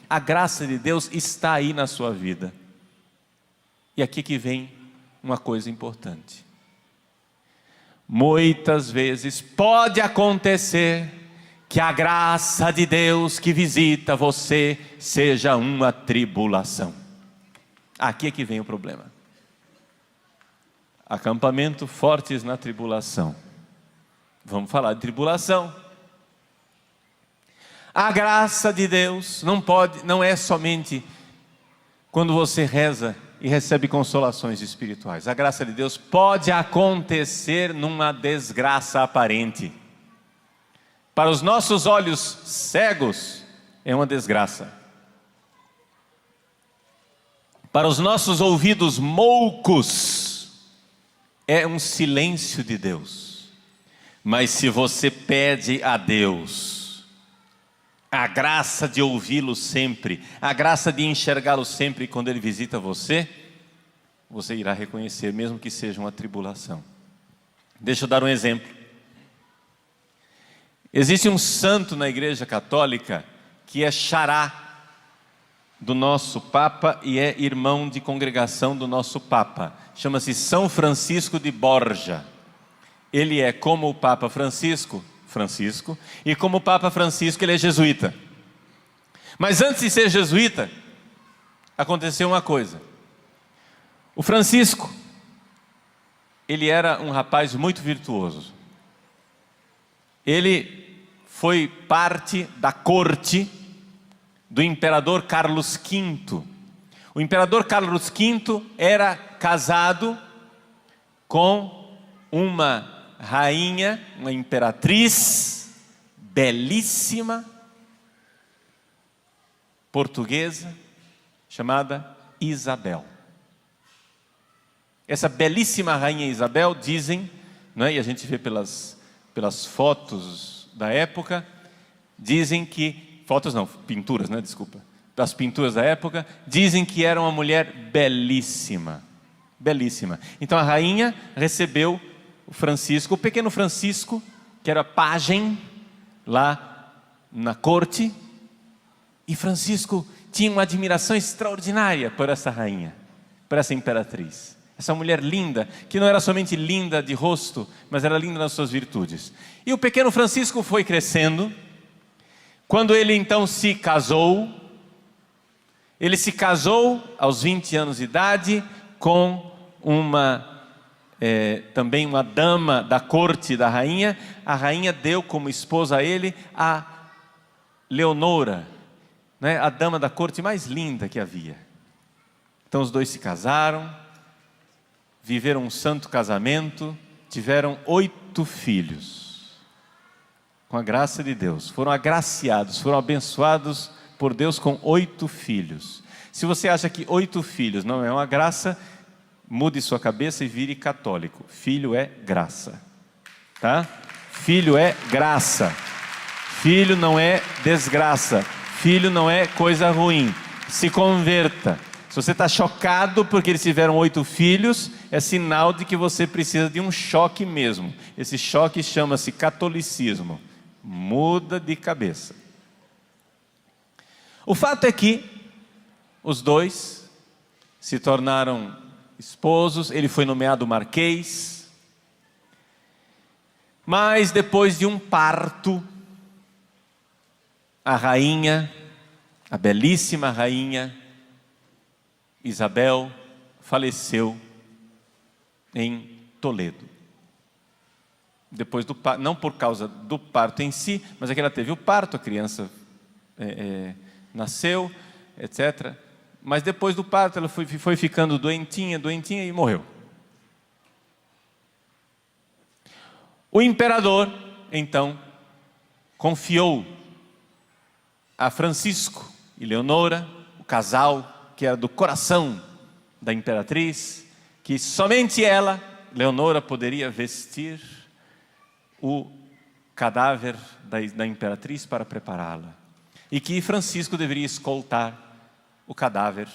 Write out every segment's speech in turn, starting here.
A graça de Deus está aí na sua vida. E aqui que vem uma coisa importante. Muitas vezes pode acontecer que a graça de Deus que visita você seja uma tribulação. Aqui é que vem o problema. Acampamento Fortes na Tribulação. Vamos falar de tribulação. A graça de Deus não é somente quando você reza e recebe consolações espirituais. A graça de Deus pode acontecer numa desgraça aparente. Para os nossos olhos cegos, é uma desgraça. Para os nossos ouvidos moucos, é um silêncio de Deus. Mas se você pede a Deus a graça de ouvi-lo sempre, a graça de enxergá-lo sempre quando Ele visita você, você irá reconhecer, mesmo que seja uma tribulação. Deixa eu dar um exemplo. Existe um santo na Igreja Católica que é xará do nosso Papa e é irmão de congregação do nosso Papa. Chama-se São Francisco de Borja. Ele é como o Papa Francisco, e como o Papa Francisco ele é jesuíta. Mas antes de ser jesuíta, aconteceu uma coisa. O Francisco, ele era um rapaz muito virtuoso. Ele foi parte da corte do imperador Carlos V. O imperador Carlos V era casado com uma rainha, uma imperatriz belíssima, portuguesa, chamada Isabel. Essa belíssima rainha Isabel, dizem, não é? E a gente vê pelas fotos da época, dizem que, fotos não, pinturas, né? Desculpa, das pinturas da época, dizem que era uma mulher belíssima, belíssima. Então a rainha recebeu o Francisco, o pequeno Francisco, que era pajem lá na corte, e Francisco tinha uma admiração extraordinária por essa rainha, por essa imperatriz. Essa mulher linda, que não era somente linda de rosto, mas era linda nas suas virtudes. E o pequeno Francisco foi crescendo. Quando ele então se casou, ele se casou aos 20 anos de idade com também uma dama da corte da rainha. A rainha deu como esposa a ele a Leonora, né? A dama da corte mais linda que havia. Então os dois se casaram, viveram um santo casamento, tiveram 8 filhos. Com a graça de Deus, foram agraciados, foram abençoados por Deus com 8 filhos. Se você acha que 8 filhos não é uma graça, mude sua cabeça e vire católico. Filho é graça, tá? Filho é graça. Filho não é desgraça. Filho não é coisa ruim. Se converta. Se você está chocado porque eles tiveram 8 filhos, é sinal de que você precisa de um choque mesmo. Esse choque chama-se catolicismo. Muda de cabeça. O fato é que os dois se tornaram esposos. Ele foi nomeado marquês. Mas depois de um parto, a rainha, a belíssima rainha Isabel, faleceu em Toledo. Depois do parto, não por causa do parto em si, mas é que ela teve o parto, a criança nasceu, etc. Mas depois do parto ela foi ficando doentinha e morreu. O imperador, então, confiou a Francisco e Leonora, o casal que era do coração da imperatriz, que somente ela, Leonora, poderia vestir o cadáver da imperatriz para prepará-la. E que Francisco deveria escoltar o cadáver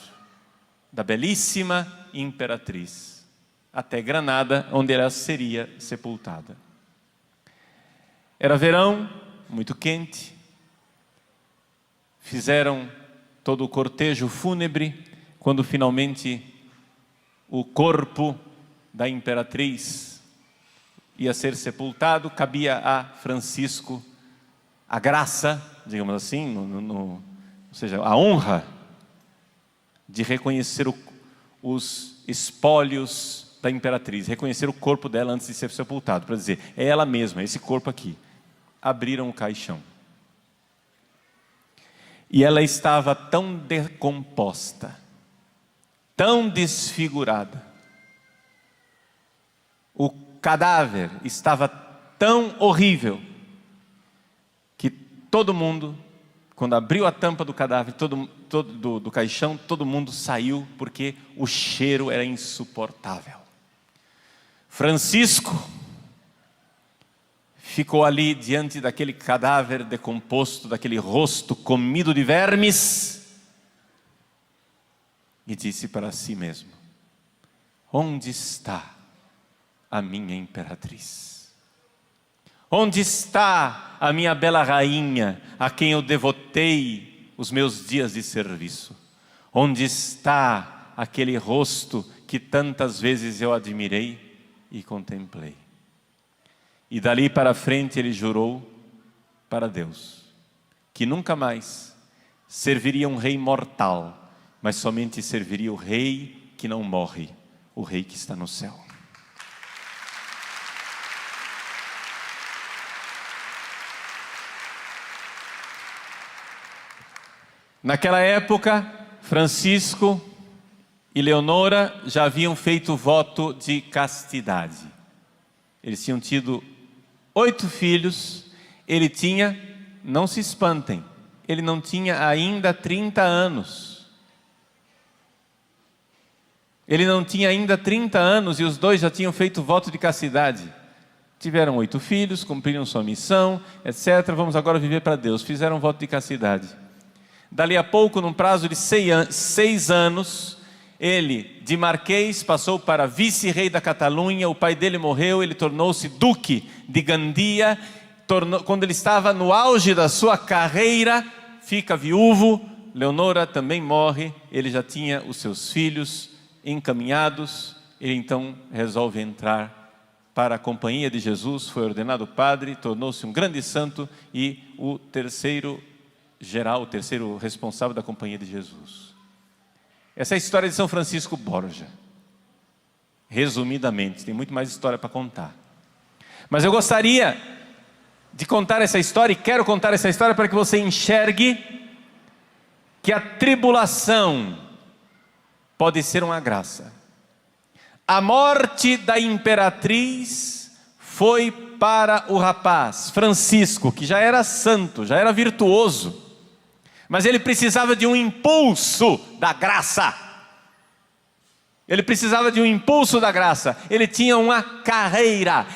da belíssima imperatriz até Granada, onde ela seria sepultada. Era verão, muito quente. Fizeram todo o cortejo fúnebre, quando finalmente o corpo da imperatriz ia ser sepultado, cabia a Francisco a graça, digamos assim, ou seja, a honra de reconhecer os espólios da imperatriz, reconhecer o corpo dela antes de ser sepultado, para dizer, é ela mesma, esse corpo aqui. Abriram o caixão. E ela estava tão decomposta, tão desfigurada, o cadáver estava tão horrível, que todo mundo, quando abriu a tampa do cadáver, do caixão, todo mundo saiu, porque o cheiro era insuportável. Francisco ficou ali diante daquele cadáver decomposto, daquele rosto comido de vermes, e disse para si mesmo: onde está a minha imperatriz? Onde está a minha bela rainha, a quem eu devotei os meus dias de serviço? Onde está aquele rosto que tantas vezes eu admirei e contemplei? E dali para frente ele jurou para Deus que nunca mais serviria um rei mortal, mas somente serviria o rei que não morre, o rei que está no céu. Naquela época, Francisco e Leonora já haviam feito voto de castidade. Eles tinham tido 8 filhos. Ele tinha, não se espantem, ele não tinha ainda 30 anos. Ele não tinha ainda 30 anos e os dois já tinham feito voto de castidade. Tiveram 8 filhos, cumpriram sua missão, etc. Vamos agora viver para Deus. Fizeram voto de castidade. Dali a pouco, num prazo de 6 anos, ele, de marquês, passou para vice-rei da Catalunha. O pai dele morreu, ele tornou-se duque de Gandia. Quando ele estava no auge da sua carreira, fica viúvo. Leonora também morre. Ele já tinha os seus filhos encaminhados. Ele então resolve entrar para a companhia de Jesus, foi ordenado padre, tornou-se um grande santo e o terceiro responsável da companhia de Jesus. Essa é a história de São Francisco Borja. Resumidamente, tem muito mais história para contar. Mas eu gostaria de contar essa história, e quero contar essa história para que você enxergue que a tribulação pode ser uma graça. A morte da imperatriz foi para o rapaz Francisco, que já era santo, já era virtuoso, mas ele precisava de um impulso da graça. Ele precisava de um impulso da graça. Ele tinha uma carreira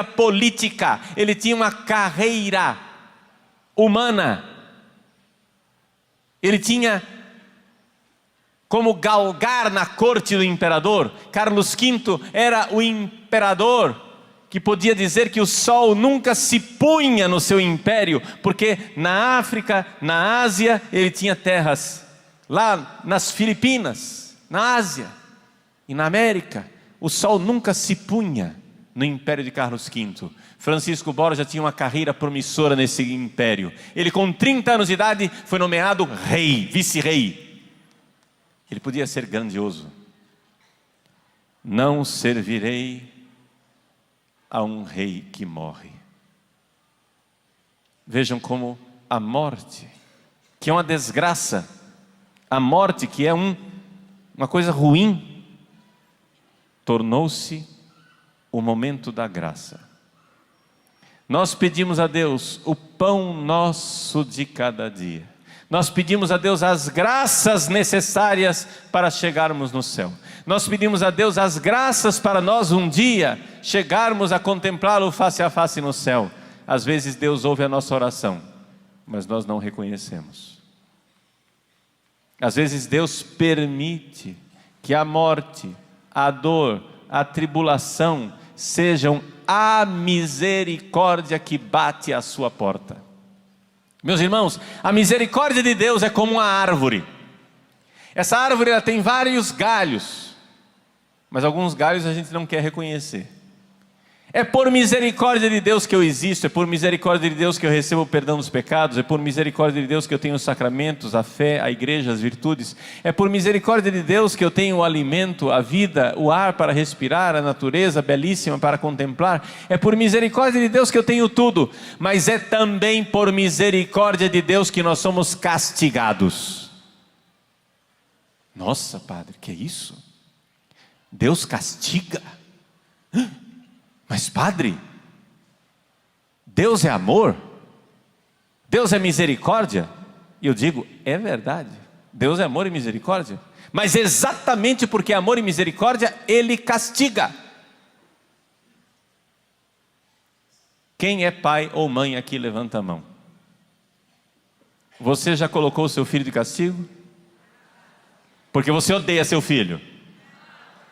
política, ele tinha uma carreira humana. Ele tinha como galgar na corte do imperador. Carlos V era o imperador que podia dizer que o sol nunca se punha no seu império, porque na África, na Ásia, ele tinha terras. Lá nas Filipinas, na Ásia e na América, o sol nunca se punha no império de Carlos V. Francisco Borja tinha uma carreira promissora nesse império. Ele, com 30 anos de idade, foi nomeado rei, vice-rei. Ele podia ser grandioso. Não servirei a um rei que morre. Vejam como a morte, que é uma desgraça, a morte que é uma coisa ruim, tornou-se o momento da graça. Nós pedimos a Deus o pão nosso de cada dia. Nós pedimos a Deus as graças necessárias para chegarmos no céu. Nós pedimos a Deus as graças para nós um dia chegarmos a contemplá-lo face a face no céu. Às vezes Deus ouve a nossa oração, mas nós não reconhecemos. Às vezes Deus permite que a morte, a dor, a tribulação sejam a misericórdia que bate à sua porta. Meus irmãos, a misericórdia de Deus é como uma árvore. Essa árvore ela tem vários galhos, mas alguns galhos a gente não quer reconhecer. É por misericórdia de Deus que eu existo, é por misericórdia de Deus que eu recebo o perdão dos pecados, é por misericórdia de Deus que eu tenho os sacramentos, a fé, a igreja, as virtudes, é por misericórdia de Deus que eu tenho o alimento, a vida, o ar para respirar, a natureza belíssima para contemplar, é por misericórdia de Deus que eu tenho tudo, mas é também por misericórdia de Deus que nós somos castigados. Nossa, padre, que é isso? Deus castiga? Mas padre, Deus é amor? Deus é misericórdia? E eu digo, é verdade, Deus é amor e misericórdia, mas exatamente porque é amor e misericórdia, Ele castiga. Quem é pai ou mãe aqui, levanta a mão. Você já colocou o seu filho de castigo? Porque você odeia seu filho.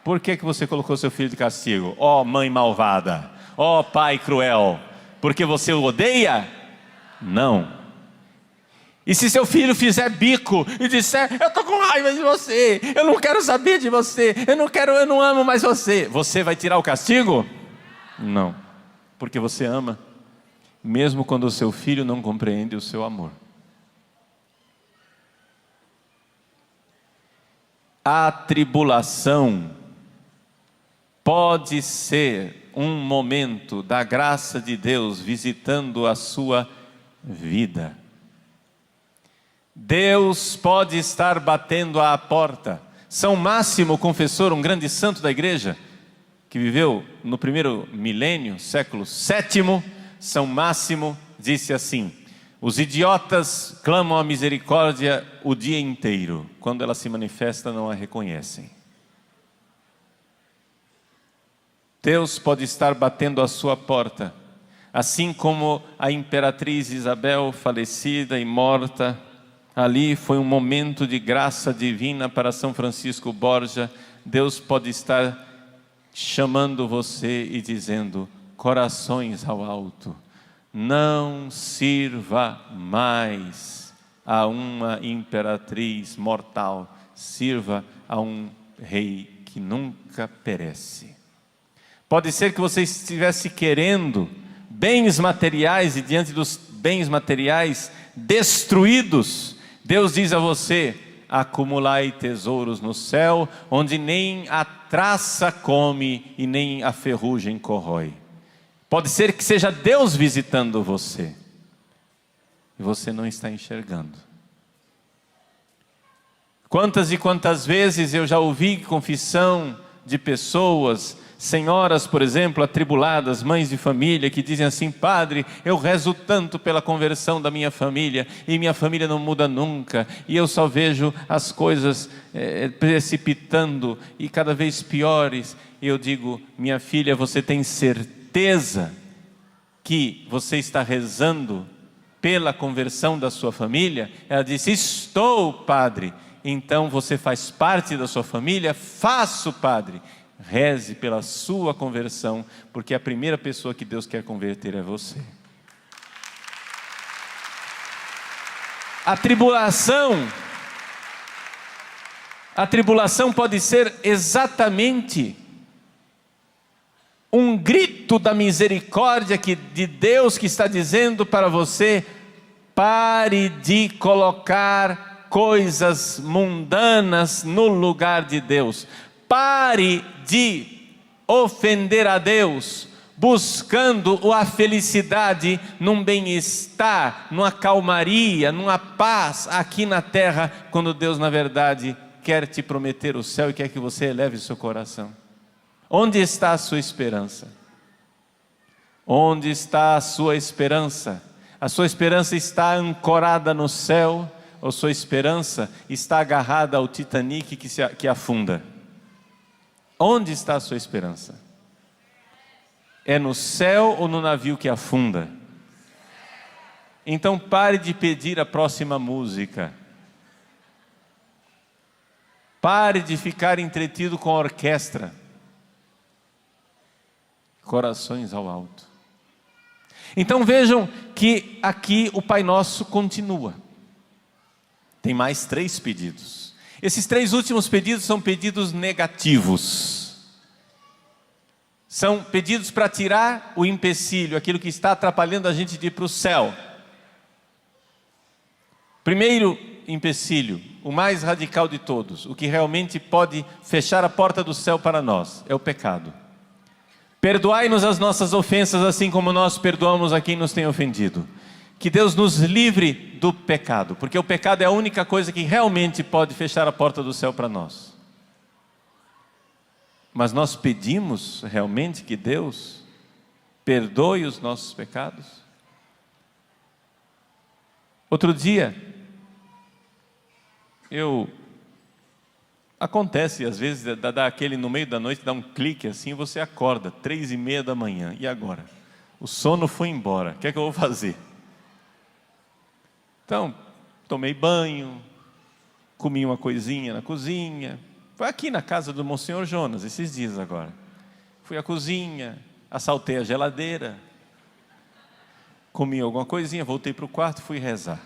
Por que você colocou seu filho de castigo? Ó mãe malvada, ó pai cruel, porque você o odeia? Não. E se seu filho fizer bico e disser, eu estou com raiva de você, eu não quero saber de você, eu não amo mais você, você vai tirar o castigo? Não, porque você ama, mesmo quando o seu filho não compreende o seu amor. A tribulação pode ser um momento da graça de Deus visitando a sua vida. Deus pode estar batendo à porta. São Máximo, confessor, um grande santo da igreja, que viveu no primeiro milênio, século VII, São Máximo disse assim: os idiotas clamam a misericórdia o dia inteiro, quando ela se manifesta não a reconhecem. Deus pode estar batendo à sua porta, assim como a imperatriz Isabel, falecida e morta, ali foi um momento de graça divina para São Francisco Borja. Deus pode estar chamando você e dizendo, corações ao alto, não sirva mais a uma imperatriz mortal, sirva a um rei que nunca perece. Pode ser que você estivesse querendo bens materiais e diante dos bens materiais destruídos, Deus diz a você, acumulai tesouros no céu, onde nem a traça come e nem a ferrugem corrói. Pode ser que seja Deus visitando você, e você não está enxergando. Quantas e quantas vezes eu já ouvi confissão de pessoas, senhoras, por exemplo, atribuladas, mães de família, que dizem assim, padre, eu rezo tanto pela conversão da minha família, e minha família não muda nunca, e eu só vejo as coisas precipitando, e cada vez piores, e eu digo, minha filha, você tem certeza que você está rezando pela conversão da sua família? Ela disse, estou, padre. Então você faz parte da sua família? Faço, padre. Reze pela sua conversão, porque a primeira pessoa que Deus quer converter é você. A tribulação pode ser exatamente um grito da misericórdia de Deus que está dizendo para você, pare de colocar coisas mundanas no lugar de Deus. Pare de ofender a Deus, buscando a felicidade num bem-estar, numa calmaria, numa paz aqui na terra, quando Deus na verdade quer te prometer o céu e quer que você eleve o seu coração. Onde está a sua esperança? Onde está a sua esperança? A sua esperança está ancorada no céu, ou sua esperança está agarrada ao Titanic que afunda? Onde está a sua esperança? É no céu ou no navio que afunda? Então pare de pedir a próxima música. Pare de ficar entretido com a orquestra. Corações ao alto. Então vejam que aqui o Pai Nosso continua. Tem mais 3 pedidos. Esses 3 últimos pedidos são pedidos negativos. São pedidos para tirar o empecilho, aquilo que está atrapalhando a gente de ir para o céu. Primeiro empecilho, o mais radical de todos, o que realmente pode fechar a porta do céu para nós, é o pecado. Perdoai-nos as nossas ofensas, assim como nós perdoamos a quem nos tem ofendido. Que Deus nos livre do pecado, porque o pecado é a única coisa que realmente pode fechar a porta do céu para nós. Mas nós pedimos realmente que Deus perdoe os nossos pecados? Outro dia, acontece às vezes, dá aquele no meio da noite, dá um clique assim, você acorda, 3:30 da manhã, e agora? O sono foi embora, o que é que eu vou fazer? Então, tomei banho, comi uma coisinha na cozinha. Foi aqui na casa do Monsenhor Jonas, esses dias agora. Fui à cozinha, assaltei a geladeira, comi alguma coisinha, voltei para o quarto, fui rezar.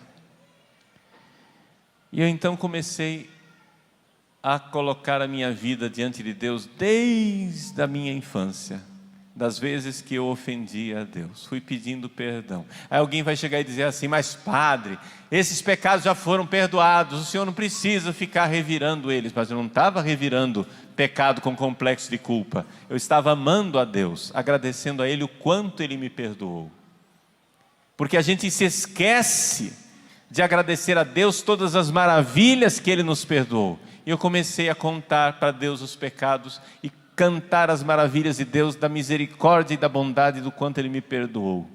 E eu então comecei a colocar a minha vida diante de Deus desde a minha infância. Das vezes que eu ofendia a Deus, fui pedindo perdão. Aí alguém vai chegar e dizer assim: mas padre, esses pecados já foram perdoados, o senhor não precisa ficar revirando eles. Mas eu não estava revirando pecado com complexo de culpa, eu estava amando a Deus, agradecendo a Ele o quanto Ele me perdoou. Porque a gente se esquece de agradecer a Deus todas as maravilhas que Ele nos perdoou. E eu comecei a contar para Deus os pecados e cantar as maravilhas de Deus, da misericórdia e da bondade, do quanto Ele me perdoou.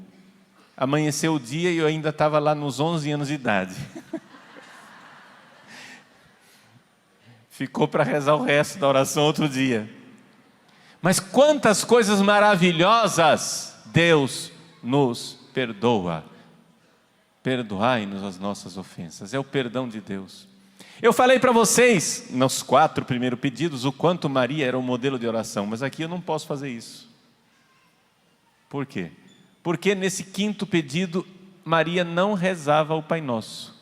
Amanheceu o dia e eu ainda estava lá nos 11 anos de idade. Ficou para rezar o resto da oração outro dia. Mas quantas coisas maravilhosas Deus nos perdoa. Perdoai-nos as nossas ofensas, é o perdão de Deus. Eu falei para vocês, nos 4 primeiros pedidos, o quanto Maria era um modelo de oração, mas aqui eu não posso fazer isso. Por quê? Porque nesse 5º pedido, Maria não rezava o Pai Nosso.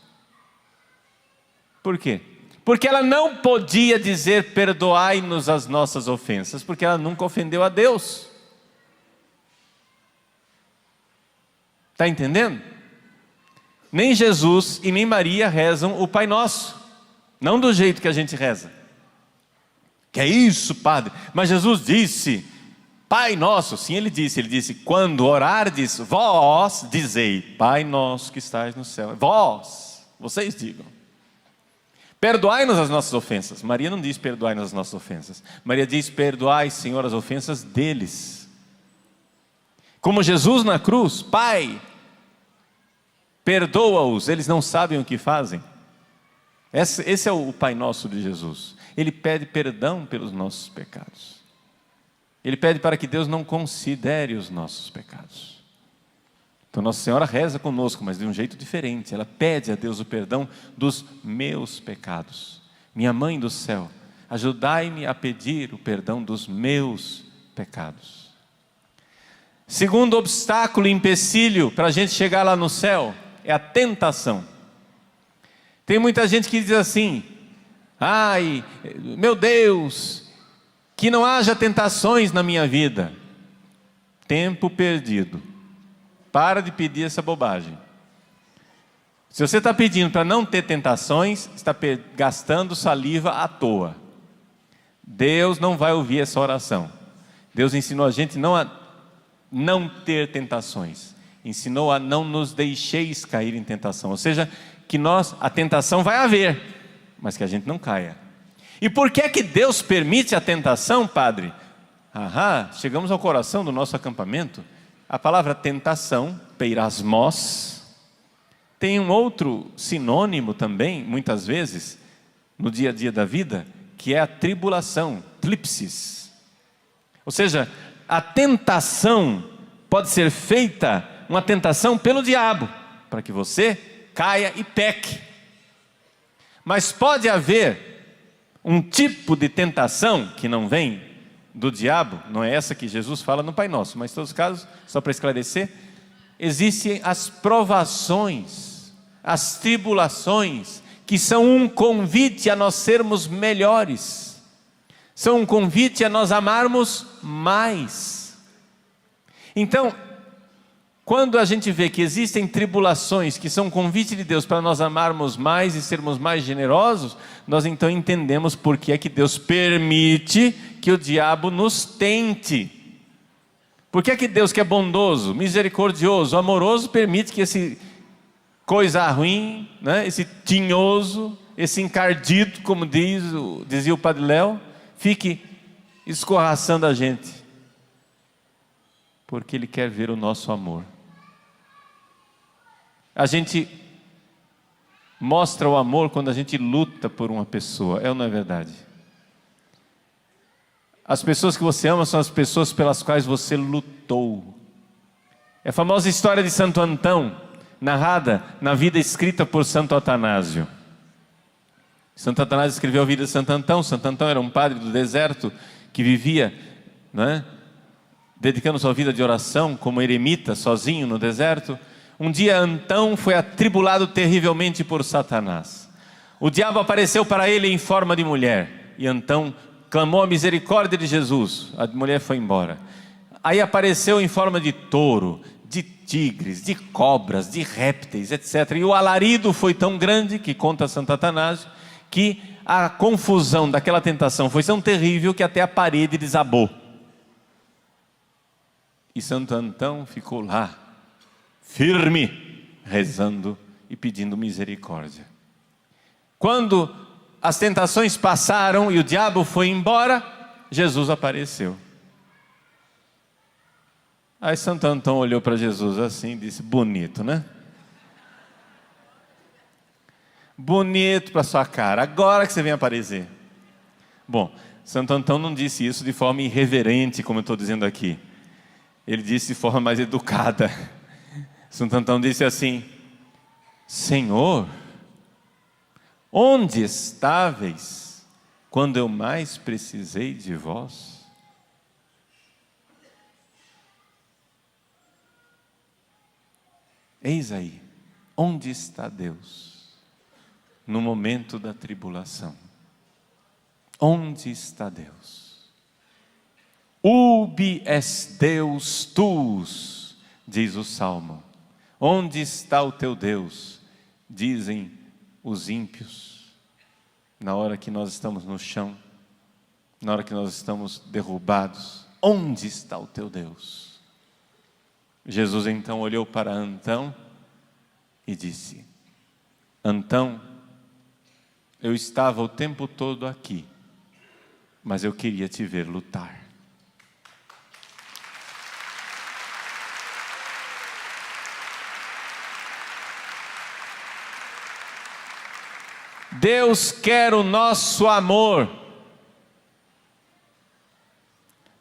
Por quê? Porque ela não podia dizer perdoai-nos as nossas ofensas, porque ela nunca ofendeu a Deus. Está entendendo? Nem Jesus e nem Maria rezam o Pai Nosso. Não do jeito que a gente reza. Que é isso, padre? Mas Jesus disse, Pai Nosso. Sim, Ele disse, quando orardes, vós dizei, Pai Nosso que estais no céu. Vós, vocês digam. Perdoai-nos as nossas ofensas. Maria não diz perdoai-nos as nossas ofensas. Maria diz, perdoai, Senhor, as ofensas deles. Como Jesus na cruz, Pai, perdoa-os, eles não sabem o que fazem. Esse é o Pai Nosso de Jesus. Ele pede perdão pelos nossos pecados. Ele pede para que Deus não considere os nossos pecados. Então Nossa Senhora reza conosco, mas de um jeito diferente. Ela pede a Deus o perdão dos meus pecados. Minha Mãe do céu, ajudai-me a pedir o perdão dos meus pecados. Segundo obstáculo e empecilho para a gente chegar lá no céu é a tentação. Tem muita gente que diz assim, ai, meu Deus, que não haja tentações na minha vida. Tempo perdido. Para de pedir essa bobagem. Se você está pedindo para não ter tentações, está gastando saliva à toa. Deus não vai ouvir essa oração. Deus ensinou a gente não ter tentações. Ensinou a não nos deixeis cair em tentação. Ou seja, que a tentação vai haver, mas que a gente não caia. E por que é que Deus permite a tentação, padre? Chegamos ao coração do nosso acampamento. A palavra tentação, peirasmos, tem um outro sinônimo também, muitas vezes, no dia a dia da vida, que é a tribulação, tlipsis. Ou seja, a tentação pode ser feita, uma tentação pelo diabo, para que você caia e peque. Mas pode haver um tipo de tentação que não vem do diabo, não é essa que Jesus fala no Pai Nosso, mas em todos os casos, só para esclarecer, existem as provações, as tribulações, que são um convite a nós sermos melhores, são um convite a nós amarmos mais. Então, quando a gente vê que existem tribulações que são um convite de Deus para nós amarmos mais e sermos mais generosos, nós então entendemos por que é que Deus permite que o diabo nos tente. Por que é que Deus, que é bondoso, misericordioso, amoroso, permite que esse coisa ruim, né, esse tinhoso, esse encardido, como dizia o Padre Léo, fique escorraçando a gente? Porque Ele quer ver o nosso amor. A gente mostra o amor quando a gente luta por uma pessoa, é ou não é verdade? As pessoas que você ama são as pessoas pelas quais você lutou. É a famosa história de Santo Antão, narrada na vida escrita por Santo Atanásio. Santo Atanásio escreveu a vida de Santo Antão. Santo Antão era um padre do deserto que vivia, né, dedicando sua vida de oração como eremita, sozinho no deserto. Um dia Antão foi atribulado terrivelmente por Satanás. O diabo apareceu para ele em forma de mulher, e Antão clamou a misericórdia de Jesus. A mulher foi embora. Aí apareceu em forma de touro, de tigres, de cobras, de répteis, etc. E o alarido foi tão grande, que conta Santo Atanásio, que a confusão daquela tentação foi tão terrível que até a parede desabou. E Santo Antão ficou lá, firme, rezando e pedindo misericórdia. Quando as tentações passaram e o diabo foi embora, Jesus apareceu. Aí Santo Antão olhou para Jesus assim e disse: bonito, né? Bonito para sua cara, agora que você vem aparecer. Bom, Santo Antão não disse isso de forma irreverente, como eu estou dizendo aqui. Ele disse de forma mais educada. Santo Antão disse assim: Senhor, onde estáveis quando eu mais precisei de vós? Eis aí, onde está Deus no momento da tribulação? Onde está Deus? Ubi es Deus tuus, diz o Salmo. Onde está o teu Deus? Dizem os ímpios, na hora que nós estamos no chão, na hora que nós estamos derrubados. Onde está o teu Deus? Jesus então olhou para Antão e disse: Antão, eu estava o tempo todo aqui, mas eu queria te ver lutar. Deus quer o nosso amor.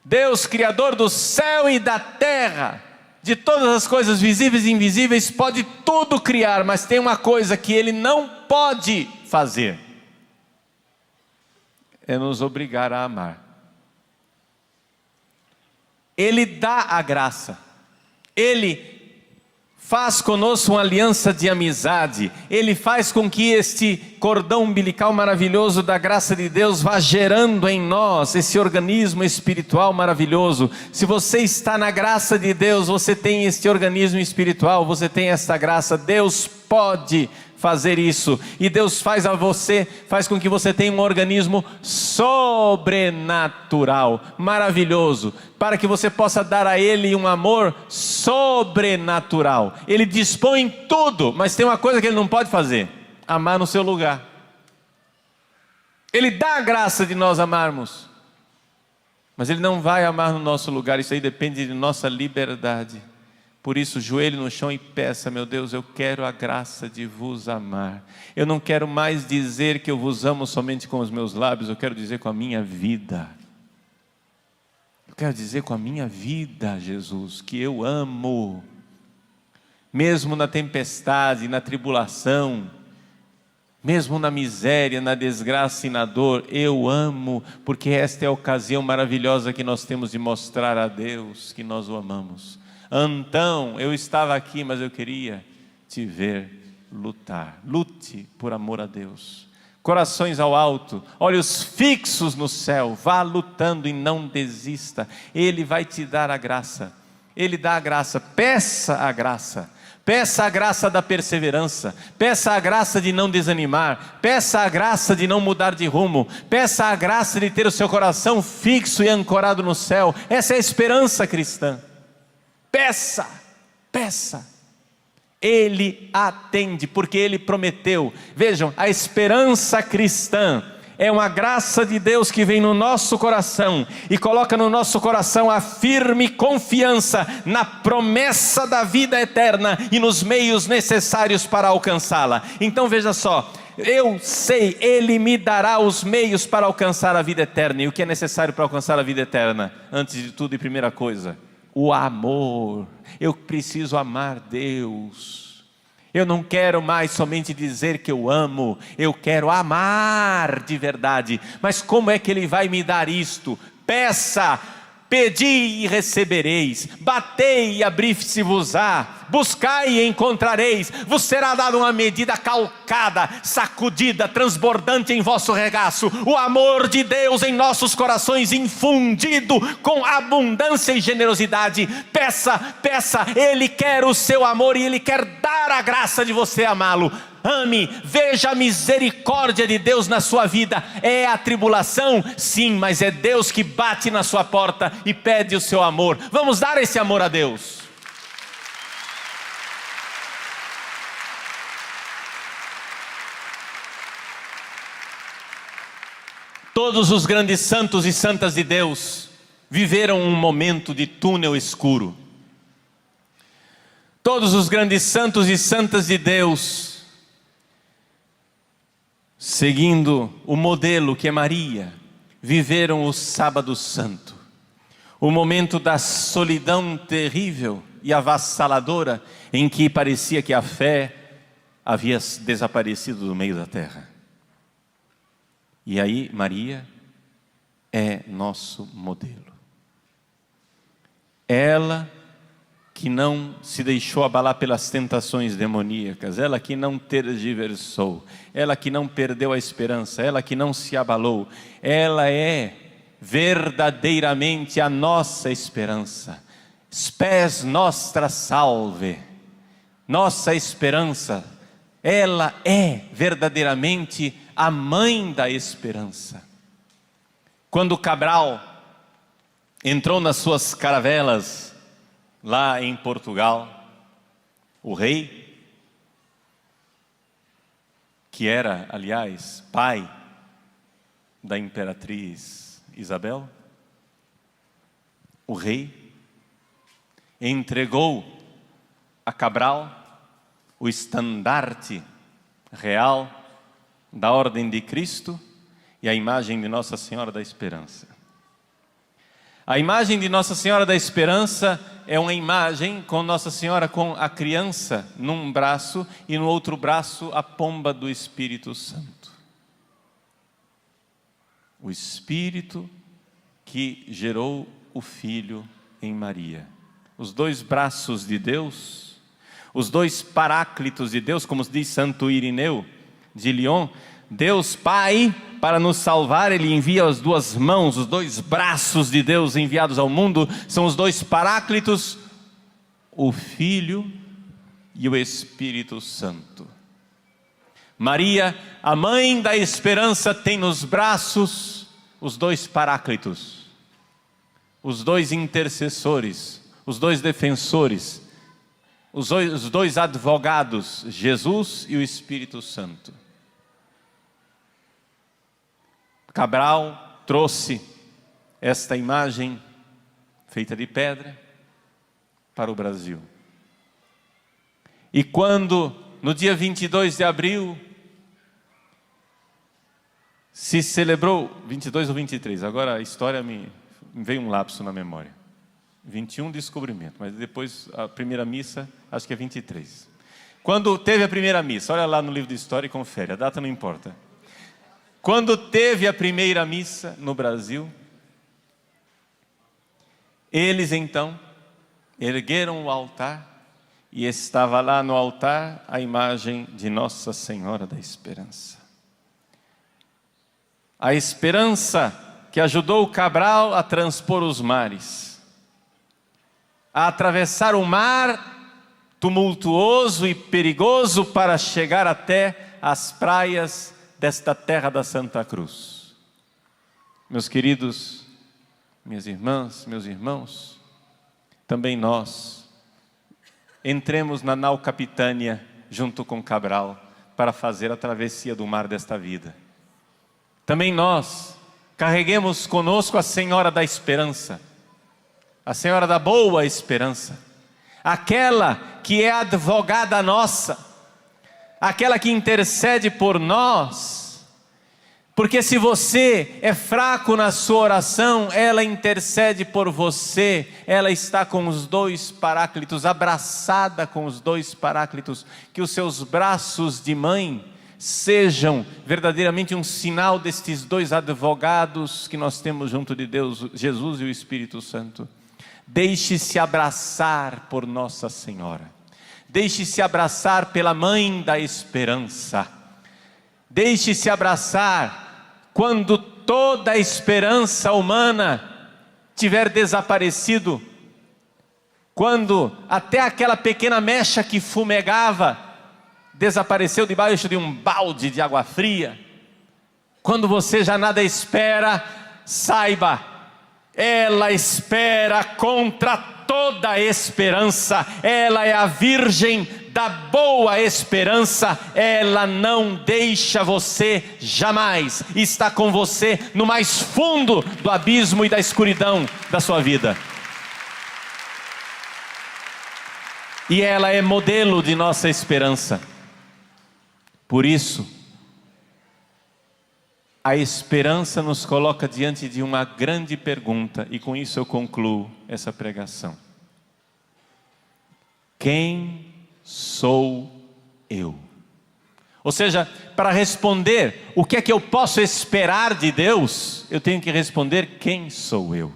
Deus, Criador do céu e da terra, de todas as coisas visíveis e invisíveis, pode tudo criar, mas tem uma coisa que Ele não pode fazer: é nos obrigar a amar. Ele dá a graça, Ele faz conosco uma aliança de amizade, Ele faz com que este cordão umbilical maravilhoso da graça de Deus vá gerando em nós esse organismo espiritual maravilhoso. Se você está na graça de Deus, você tem este organismo espiritual, você tem esta graça. Deus pode fazer isso, e Deus faz com que você tenha um organismo sobrenatural, maravilhoso, para que você possa dar a Ele um amor sobrenatural. Ele dispõe tudo, mas tem uma coisa que Ele não pode fazer: amar no seu lugar. Ele dá a graça de nós amarmos, mas Ele não vai amar no nosso lugar. Isso aí depende de nossa liberdade. Por isso, joelho no chão e peça: meu Deus, eu quero a graça de vos amar. Eu não quero mais dizer que eu vos amo somente com os meus lábios, eu quero dizer com a minha vida. Eu quero dizer com a minha vida, Jesus, que eu amo. Mesmo na tempestade, na tribulação, mesmo na miséria, na desgraça e na dor, eu amo, porque esta é a ocasião maravilhosa que nós temos de mostrar a Deus que nós o amamos. Antão, eu estava aqui, mas eu queria te ver lutar. Lute por amor a Deus. Corações ao alto, olhos fixos no céu, vá lutando e não desista. Ele vai te dar a graça. Ele dá a graça, peça a graça. Peça a graça da perseverança, peça a graça de não desanimar, peça a graça de não mudar de rumo, peça a graça de ter o seu coração fixo e ancorado no céu. Essa é a esperança cristã. Peça, peça. Ele atende, porque Ele prometeu. Vejam, a esperança cristã é uma graça de Deus que vem no nosso coração e coloca no nosso coração a firme confiança na promessa da vida eterna e nos meios necessários para alcançá-la. Então veja só, eu sei, Ele me dará os meios para alcançar a vida eterna. E o que é necessário para alcançar a vida eterna? Antes de tudo e primeira coisa, o amor. Eu preciso amar Deus. Eu não quero mais somente dizer que eu amo, eu quero amar de verdade. Mas como é que Ele vai me dar isto? Peça, pedi e recebereis, batei e abrir-se-vos-á, buscai e encontrareis, vos será dada uma medida calcada, sacudida, transbordante em vosso regaço, o amor de Deus em nossos corações infundido com abundância e generosidade. Peça, peça, Ele quer o seu amor e Ele quer dar a graça de você amá-lo. Ame, veja a misericórdia de Deus na sua vida. É a tribulação? Sim, mas é Deus que bate na sua porta e pede o seu amor. Vamos dar esse amor a Deus. Todos os grandes santos e santas de Deus viveram um momento de túnel escuro. Todos os grandes santos e santas de Deus, seguindo o modelo que é Maria, viveram o sábado santo, o momento da solidão terrível e avassaladora, em que parecia que a fé havia desaparecido do meio da terra. E aí Maria é nosso modelo. Ela que não se deixou abalar pelas tentações demoníacas, ela que não tergiversou, ela que não perdeu a esperança, ela que não se abalou, ela é verdadeiramente a nossa esperança. Spes nostra salve, nossa esperança, ela é verdadeiramente a mãe da esperança. Quando Cabral entrou nas suas caravelas, lá em Portugal, o rei, que era, aliás, pai da imperatriz Isabel, o rei entregou a Cabral o estandarte real da Ordem de Cristo e a imagem de Nossa Senhora da Esperança. A imagem de Nossa Senhora da Esperança é uma imagem com Nossa Senhora com a criança num braço e no outro braço a pomba do Espírito Santo. O Espírito que gerou o Filho em Maria. Os dois braços de Deus, os dois paráclitos de Deus, como diz Santo Irineu de Lyon, Deus Pai, para nos salvar, Ele envia as duas mãos, os dois braços de Deus enviados ao mundo, são os dois paráclitos, o Filho e o Espírito Santo. Maria, a mãe da esperança, tem nos braços os dois paráclitos, os dois intercessores, os dois defensores, os dois advogados, Jesus e o Espírito Santo. Cabral trouxe esta imagem feita de pedra para o Brasil. E quando, no dia 22 de abril, se celebrou, 22 ou 23, agora a história me veio um lapso na memória. 21 descobrimento, mas depois a primeira missa, acho que é 23. Quando teve a primeira missa, olha lá no livro de história e confere, a data não importa. Quando teve a primeira missa no Brasil, eles então ergueram o altar e estava lá no altar a imagem de Nossa Senhora da Esperança. A esperança que ajudou Cabral a transpor os mares, a atravessar o mar tumultuoso e perigoso para chegar até as praias desta terra da Santa Cruz. Meus queridos, minhas irmãs, meus irmãos, também nós entremos na nau Capitânia junto com Cabral para fazer a travessia do mar desta vida. Também nós carreguemos conosco a Senhora da Esperança, a Senhora da Boa Esperança, aquela que é advogada nossa, aquela que intercede por nós, porque se você é fraco na sua oração, ela intercede por você, ela está com os dois paráclitos, abraçada com os dois paráclitos, que os seus braços de mãe sejam verdadeiramente um sinal destes dois advogados que nós temos junto de Deus, Jesus e o Espírito Santo. Deixe-se abraçar por Nossa Senhora, deixe-se abraçar pela Mãe da Esperança, deixe-se abraçar quando toda a esperança humana tiver desaparecido, quando até aquela pequena mecha que fumegava desapareceu debaixo de um balde de água fria, quando você já nada espera, saiba, ela espera contra toda a esperança, ela é a Virgem da Boa Esperança, ela não deixa você jamais, está com você no mais fundo do abismo e da escuridão da sua vida. E ela é modelo de nossa esperança. Por isso, a esperança nos coloca diante de uma grande pergunta, e com isso eu concluo essa pregação. Quem sou eu? Ou seja, para responder o que é que eu posso esperar de Deus, eu tenho que responder quem sou eu.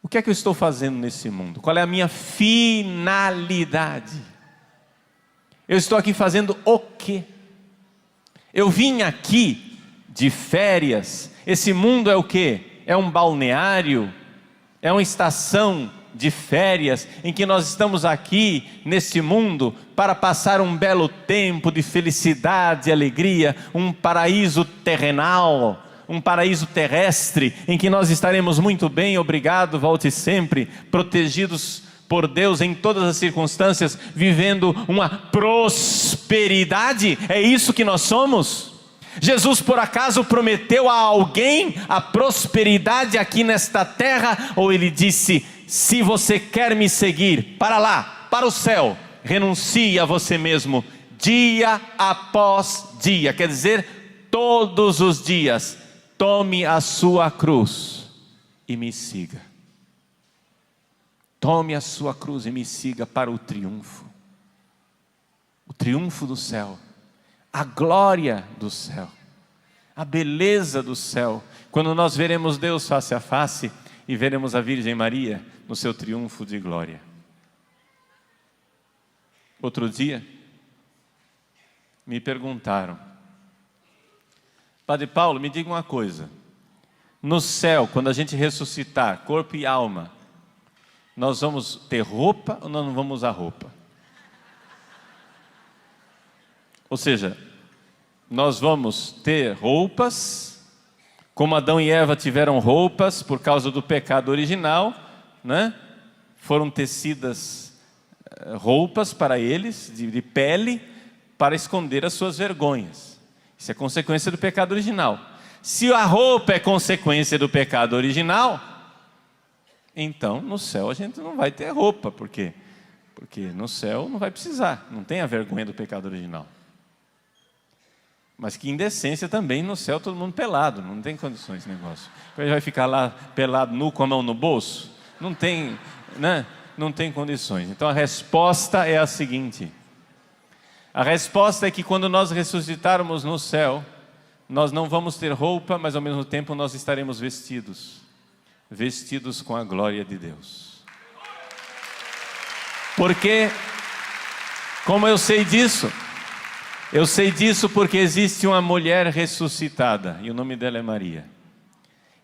O que é que eu estou fazendo nesse mundo? Qual é a minha finalidade? Eu estou aqui fazendo o quê? Eu vim aqui de férias. Esse mundo é o quê? É um balneário? É uma estação de férias em que nós estamos aqui nesse mundo para passar um belo tempo de felicidade e alegria, um paraíso terrenal, um paraíso terrestre em que nós estaremos muito bem, obrigado, volte sempre, protegidos por Deus em todas as circunstâncias, vivendo uma prosperidade. É isso que nós somos? Jesus por acaso prometeu a alguém a prosperidade aqui nesta terra? Ou ele disse, se você quer me seguir, para lá, para o céu, renuncie a você mesmo, dia após dia, quer dizer, todos os dias, tome a sua cruz e me siga. Tome a sua cruz e me siga para o triunfo do céu, a glória do céu, a beleza do céu, quando nós veremos Deus face a face e veremos a Virgem Maria no seu triunfo de glória. Outro dia, me perguntaram, Padre Paulo, me diga uma coisa, no céu, quando a gente ressuscitar, corpo e alma, nós vamos ter roupa ou nós não vamos usar roupa? Ou seja, nós vamos ter roupas, como Adão e Eva tiveram roupas por causa do pecado original, né? Foram tecidas roupas para eles, de pele, para esconder as suas vergonhas. Isso é consequência do pecado original. Se a roupa é consequência do pecado original, então no céu a gente não vai ter roupa. Por quê? Porque no céu não vai precisar, não tem a vergonha do pecado original. Mas que indecência também no céu, todo mundo pelado, não tem condições esse negócio. Ele vai ficar lá pelado, nu, com a mão no bolso? Não tem, né? Não tem condições. Então a resposta é a seguinte: a resposta é que quando nós ressuscitarmos no céu, nós não vamos ter roupa, mas ao mesmo tempo nós estaremos vestidos vestidos com a glória de Deus. Porque, como eu sei disso? Eu sei disso porque existe uma mulher ressuscitada, e o nome dela é Maria.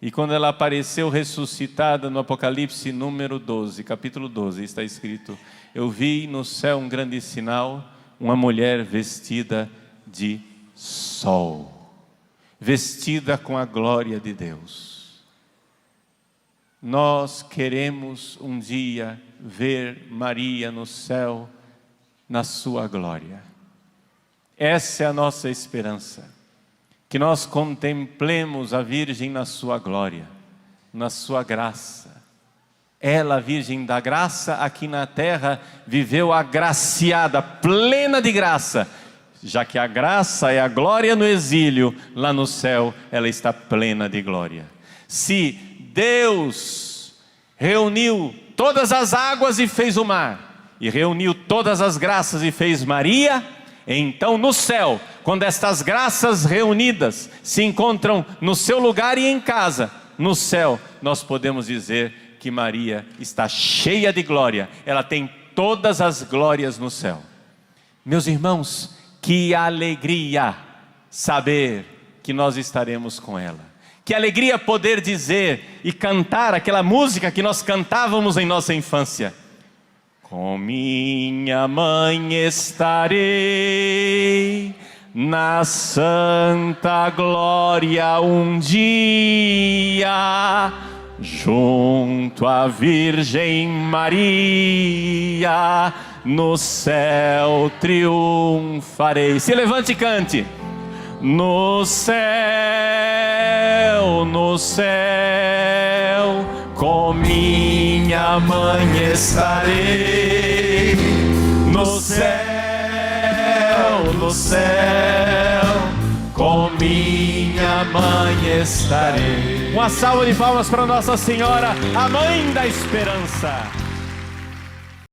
E quando ela apareceu ressuscitada no Apocalipse número 12, capítulo 12, está escrito: eu vi no céu um grande sinal, uma mulher vestida de sol, vestida com a glória de Deus. Nós queremos um dia ver Maria no céu, na sua glória. Essa é a nossa esperança, que nós contemplemos a Virgem na sua glória, na sua graça. Ela, a Virgem da graça, aqui na terra, viveu agraciada, plena de graça. Já que a graça é a glória no exílio, lá no céu ela está plena de glória. Se Deus reuniu todas as águas e fez o mar, e reuniu todas as graças e fez Maria, então no céu, quando estas graças reunidas se encontram no seu lugar e em casa, no céu nós podemos dizer que Maria está cheia de glória. Ela tem todas as glórias no céu. Meus irmãos, que alegria saber que nós estaremos com ela. Que alegria poder dizer e cantar aquela música que nós cantávamos em nossa infância. Com minha mãe estarei na santa glória um dia, junto à Virgem Maria, no céu triunfarei. Se levante e cante. No céu, com minha mãe estarei. No céu, com minha mãe estarei. Uma salva de palmas para Nossa Senhora, a Mãe da Esperança.